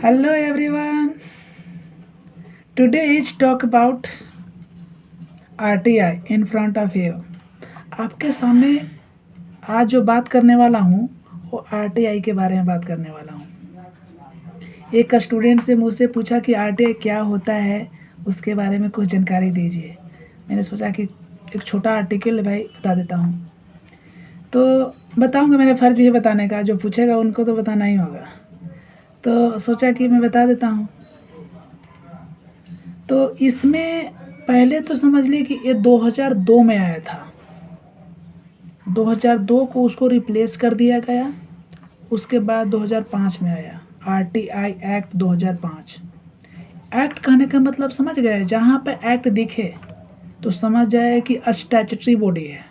Hello everyone. Today is talk about RTI in front of you. आपके सामने आज जो बात करने वाला हूँ वो RTI के बारे में बात करने वाला हूँ। एक स्टूडेंट से मुझसे पूछा कि RTI क्या होता है, उसके बारे में कुछ जानकारी दीजिए। मैंने सोचा कि एक छोटा आर्टिकल भाई बता देता हूँ। तो बताऊँगा, मेरा फ़र्ज़ भी है बताने का, जो पूछेगा उनको तो बताना ही होगा। तो सोचा कि मैं बता देता हूँ। तो इसमें पहले तो समझ लीजिए कि ये 2002 में आया था। 2002 को उसको रिप्लेस कर दिया गया। उसके बाद 2005 में आया RTI एक्ट 2005। एक्ट कहने का मतलब समझ गए, जहाँ पे एक्ट दिखे तो समझ जाए कि स्टैट्यूटरी बॉडी है,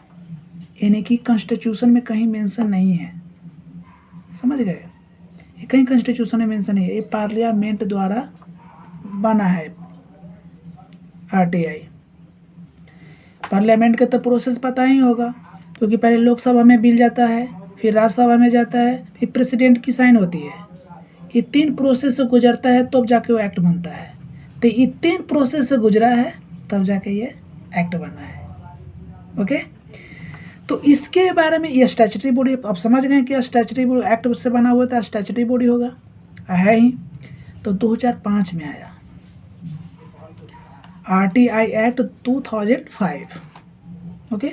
यानी कि कॉन्स्टिट्यूशन में कहीं मेंशन नहीं है। समझ गए, ये कहीं कॉन्स्टिट्यूशन में मेंशन नहीं है, ये पार्लियामेंट द्वारा बना है RTI। पार्लियामेंट का तो प्रोसेस पता ही होगा, क्योंकि पहले लोकसभा में बिल जाता है, फिर राज्यसभा में जाता है, फिर प्रेसिडेंट की साइन होती है। ये 3 प्रोसेस से गुजरता है तब जाके वो एक्ट बनता है। तो ये 3 प्रोसेस से गुजरा है तब जाके ये एक्ट बना है। ओके, तो इसके बारे में ये स्टैट्यूटरी बॉडी, आप समझ गए कि स्टैट्यूटरी बॉडी एक्ट से बना हुआ था, स्टैट्यूटरी बॉडी होगा, है ही। तो 2005 में आया RTI एक्ट 2005। ओके,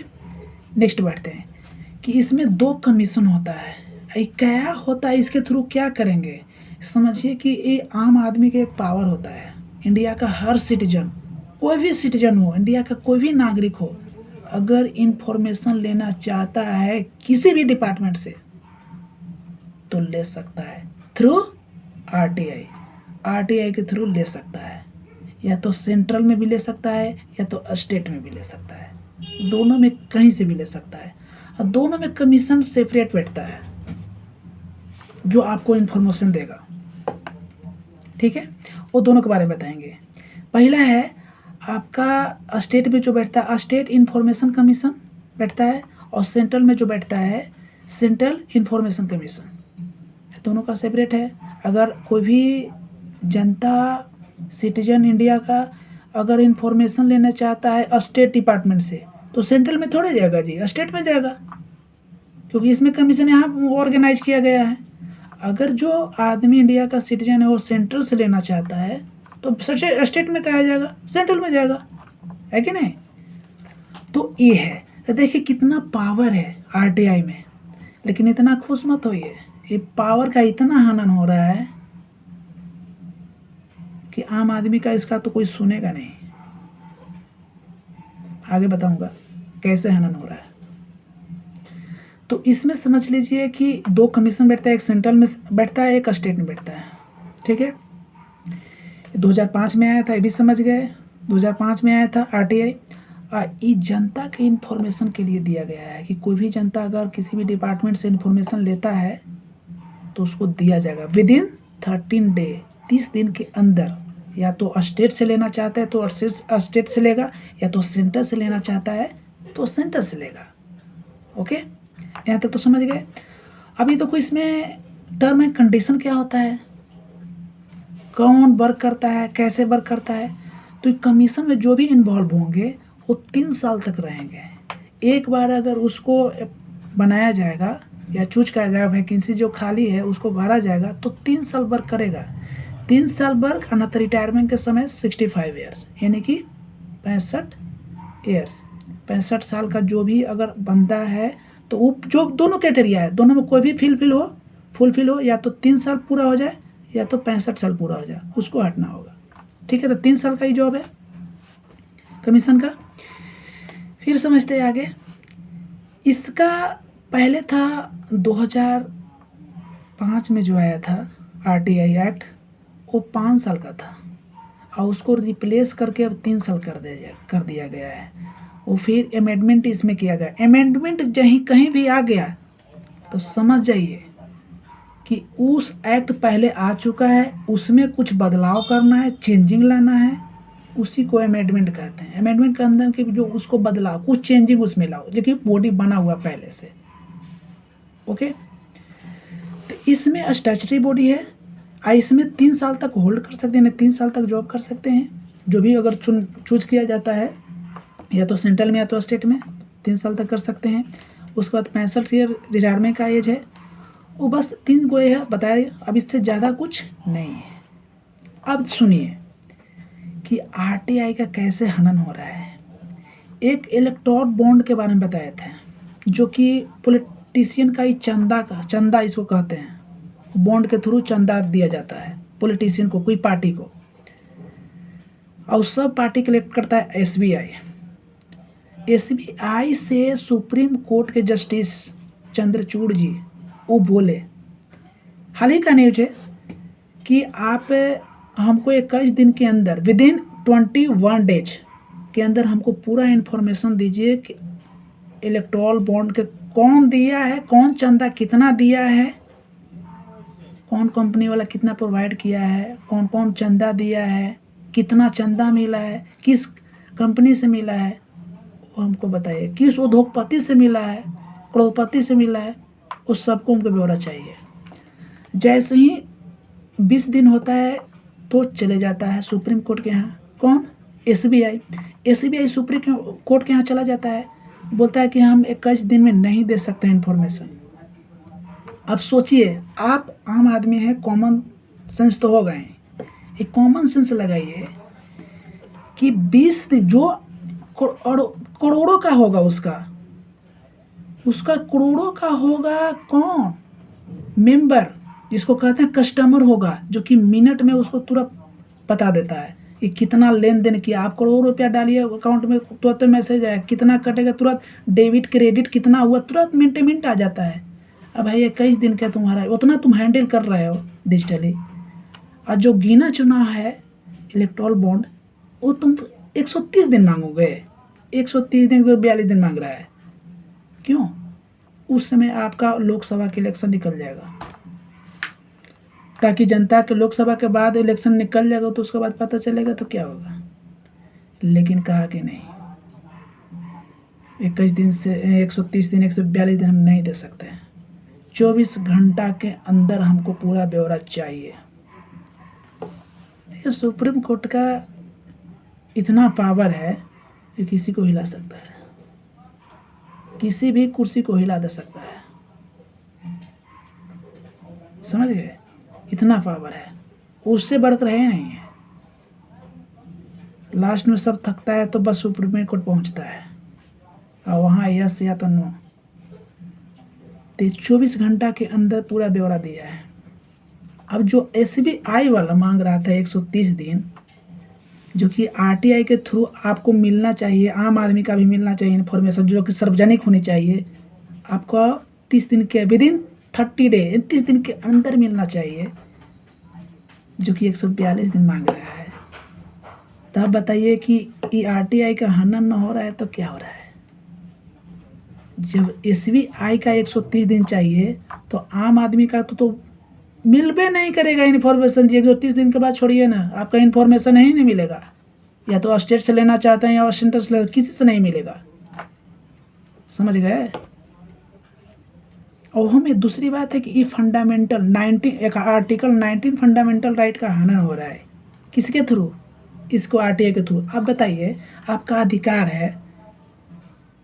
नेक्स्ट बढ़ते हैं कि इसमें 2 कमीशन होता है। ये क्या होता है, इसके थ्रू क्या करेंगे, समझिए कि ये आम आदमी का एक पावर होता है। इंडिया का हर सिटीजन, कोई भी सिटीजन हो, इंडिया का कोई भी नागरिक हो, अगर इंफॉर्मेशन लेना चाहता है किसी भी डिपार्टमेंट से तो ले सकता है थ्रू RTI के थ्रू ले सकता है। या तो सेंट्रल में भी ले सकता है या तो स्टेट में भी ले सकता है, दोनों में कहीं से भी ले सकता है। और दोनों में कमीशन सेपरेट बैठता है जो आपको इन्फॉर्मेशन देगा। ठीक है, वो दोनों के बारे में बताएंगे। पहला है आपका स्टेट में जो बैठता है स्टेट इन्फॉर्मेशन कमीशन बैठता है, और सेंट्रल में जो बैठता है सेंट्रल इन्फॉर्मेशन कमीशन। दोनों का सेपरेट है। अगर कोई भी जनता सिटीजन इंडिया का अगर इन्फॉर्मेशन लेना चाहता है स्टेट डिपार्टमेंट से तो सेंट्रल में थोड़े जाएगा जी, स्टेट में जाएगा, क्योंकि इसमें कमीशन यहाँ ऑर्गेनाइज किया गया है। अगर जो आदमी इंडिया का सिटीजन है वो सेंट्रल से लेना चाहता है तो स्टेट में कहा जाएगा, सेंट्रल में जाएगा, है कि नहीं। तो ये है, तो देखिए कितना पावर है RTI में। लेकिन इतना खुश मत होइए, ये पावर का इतना हनन हो रहा है कि आम आदमी का इसका तो कोई सुनेगा नहीं। आगे बताऊंगा कैसे हनन हो रहा है। तो इसमें समझ लीजिए कि 2 कमीशन बैठता है, एक सेंट्रल में बैठता है, एक स्टेट में बैठता है। ठीक है, 2005 में आया था, ये भी समझ गए। 2005 में आया था RTI। ये जनता के इन्फॉर्मेशन के लिए दिया गया है कि कोई भी जनता अगर किसी भी डिपार्टमेंट से इन्फॉर्मेशन लेता है तो उसको दिया जाएगा विदिन 13 डे, 30 दिन के अंदर। या तो स्टेट से लेना चाहता है तो स्टेट से लेगा, या तो सेंटर से लेना चाहता है तो सेंटर से लेगा। ओके, यहाँ तक तो समझ गए। अभी तो कोई इसमें टर्म एंड कंडीशन क्या होता है, कौन वर्क करता है, कैसे वर्क करता है। तो कमीशन में जो भी इन्वॉल्व होंगे वो 3 साल तक रहेंगे। एक बार अगर उसको बनाया जाएगा या चूज किया जाएगा, वैकेंसी जो खाली है उसको भरा जाएगा तो 3 साल वर्क करेगा। 3 साल वर्क, अनंतर रिटायरमेंट के समय 65 ईयर्स, यानी कि 65 ईयर्स। 65 साल का जो भी अगर बंदा है तो वो जो दोनों क्राइटेरिया है, दोनों में कोई भी फुलफिल हो, या तो 3 साल पूरा हो जाए या तो 65 साल पूरा हो जाए, उसको हटना होगा। ठीक है, तो 3 साल का ही जॉब है कमीशन का। फिर समझते हैं आगे। इसका पहले था 2005 में जो आया था RTI एक्ट, वो 5 साल का था, और उसको रिप्लेस करके अब 3 साल कर दिया गया है। वो फिर अमेंडमेंट इसमें किया गया। अमेंडमेंट कहीं भी आ गया तो समझ जाइए कि उस एक्ट पहले आ चुका है, उसमें कुछ बदलाव करना है, चेंजिंग लाना है, उसी को अमेंडमेंट कहते हैं। अमेंडमेंट के अंदर के जो उसको बदलाव, कुछ चेंजिंग उसमें लाओ, जो कि बॉडी बना हुआ पहले से। ओके, तो इसमें स्टैट्यूटरी बॉडी है इसमें 3 साल तक होल्ड कर सकते हैं, 3 साल तक जॉब कर सकते हैं, जो भी अगर चूज किया जाता है या तो सेंट्रल में या तो स्टेट में 3 साल तक कर सकते हैं। उसके बाद 65 ईयर रिटायरमेंट का एज है। वो बस 3 गो है बताए, अब इससे ज़्यादा कुछ नहीं है। अब सुनिए कि आरटीआई का कैसे हनन हो रहा है। एक इलेक्टोरल बॉन्ड के बारे में बताया था, जो कि पॉलिटिशियन का ही चंदा इसको कहते हैं। बॉन्ड के थ्रू चंदा दिया जाता है पॉलिटिशियन को, कोई पार्टी को, और सब पार्टी कलेक्ट करता है एसबीआई। एसबीआई से सुप्रीम कोर्ट के जस्टिस चंद्रचूड़ जी वो बोले, हाल ही का न्यूज है कि आप हमको 21 दिन के अंदर, विदिन 21 डेज के अंदर हमको पूरा इन्फॉर्मेशन दीजिए कि इलेक्टोरल बॉन्ड के कौन दिया है, कौन चंदा कितना दिया है, कौन कंपनी वाला कितना प्रोवाइड किया है, कौन कौन चंदा दिया है, कितना चंदा मिला है, किस कंपनी से मिला है, वो हमको बताइए, किस उद्योगपति से मिला है, करोड़पति से मिला है, उस सबको हमको ब्यौरा चाहिए। जैसे ही 20 दिन होता है तो चले जाता है सुप्रीम कोर्ट के यहाँ। कौन? एसबीआई सुप्रीम कोर्ट के यहाँ चला जाता है, बोलता है कि हम 21 दिन में नहीं दे सकते इन्फॉर्मेशन। अब सोचिए, आप आम आदमी हैं, कॉमन सेंस तो हो गए, एक कॉमन सेंस लगाइए कि 20 दिन जो करोड़ों का होगा, उसका करोड़ों का होगा, कौन? मेंबर, जिसको कहते हैं कस्टमर होगा, जो कि मिनट में उसको तुरंत बता देता है कि कितना लेन देन किया। आप करोड़ रुपया डालिए अकाउंट में, तुरंत मैसेज आया, कितना कटेगा, तुरंत डेबिट क्रेडिट कितना हुआ, तुरंत मिनट आ जाता है। अब भाई 21 दिन का तुम्हारा, उतना तुम हैंडल कर रहे हो डिजिटली, और जो गिना चुना है इलेक्टोरल बॉन्ड, वो तुम 130 दिन मांगोगे। 130 दिन, 42 दिन मांग रहा है। क्यों? उस समय आपका लोकसभा के इलेक्शन निकल जाएगा, ताकि जनता के लोकसभा के बाद इलेक्शन निकल जाएगा तो उसके बाद पता चलेगा तो क्या होगा। लेकिन कहा कि नहीं, 21 दिन से 130 दिन, 142 दिन हम नहीं दे सकते हैं। 24 घंटा के अंदर हमको पूरा ब्यौरा चाहिए। ये सुप्रीम कोर्ट का इतना पावर है कि किसी को हिला सकता है, किसी भी कुर्सी को हिला दे सकता है। समझ गए? इतना पावर है, उससे बढ़कर है नहीं है। लास्ट में सब थकता है तो बस सुप्रीम कोर्ट पहुंचता है, और वहाँ यस या तो नो। तो 24 घंटा के अंदर पूरा ब्यौरा दिया है। अब जो एसबीआई वाला मांग रहा था 130 दिन, जो कि आरटीआई के थ्रू आपको मिलना चाहिए, आम आदमी का भी मिलना चाहिए इन्फॉर्मेशन, जो कि सार्वजनिक होनी चाहिए, आपको 30 दिन के, विदिन 30 डे, 30 दिन के अंदर मिलना चाहिए, जो कि 142 दिन मांग रहा है। तब बताइए कि आरटीआई का हनन न हो रहा है तो क्या हो रहा है? जब एसबीआई का 130 दिन चाहिए तो आम आदमी का तो मिलबे नहीं करेगा इन्फॉर्मेशन जी। 130 दिन के बाद छोड़िए ना, आपका इन्फॉर्मेशन ही नहीं मिलेगा। या तो स्टेट से लेना चाहते हैं या सेंटर से लेना, किसी से नहीं मिलेगा। समझ गए? और हमें दूसरी बात है कि ये फंडामेंटल 19 एक आर्टिकल 19 फंडामेंटल राइट का हनन हो रहा है। किसके थ्रू? इसको आरटीआई के थ्रू। आप बताइए, आपका अधिकार है,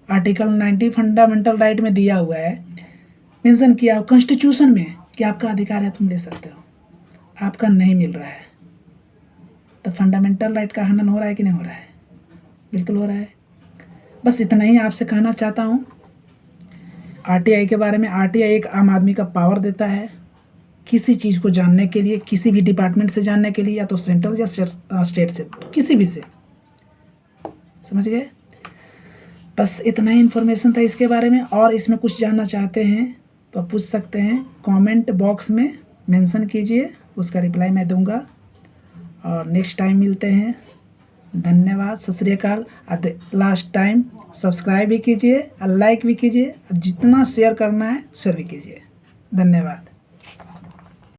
आर्टिकल 19 फंडामेंटल राइट में दिया हुआ है, मेंशन किया हो कॉन्स्टिट्यूशन में कि आपका अधिकार है, तुम ले सकते हो, आपका नहीं मिल रहा है, तो फंडामेंटल राइट का हनन हो रहा है कि नहीं हो रहा है? बिल्कुल हो रहा है। बस इतना ही आपसे कहना चाहता हूँ आरटीआई के बारे में। आरटीआई एक आम आदमी का पावर देता है किसी चीज़ को जानने के लिए, किसी भी डिपार्टमेंट से जानने के लिए, या तो सेंट्रल या स्टेट से, तो किसी भी से। समझ गए? बस इतना ही इन्फॉर्मेशन था इसके बारे में। और इसमें कुछ जानना चाहते हैं तो पूछ सकते हैं, कमेंट बॉक्स में मेंशन कीजिए, उसका रिप्लाई मैं दूंगा। और नेक्स्ट टाइम मिलते हैं। धन्यवाद, सत श्री अकाल। लास्ट टाइम सब्सक्राइब भी कीजिए और लाइक भी कीजिए, जितना शेयर करना है शेयर भी कीजिए। धन्यवाद।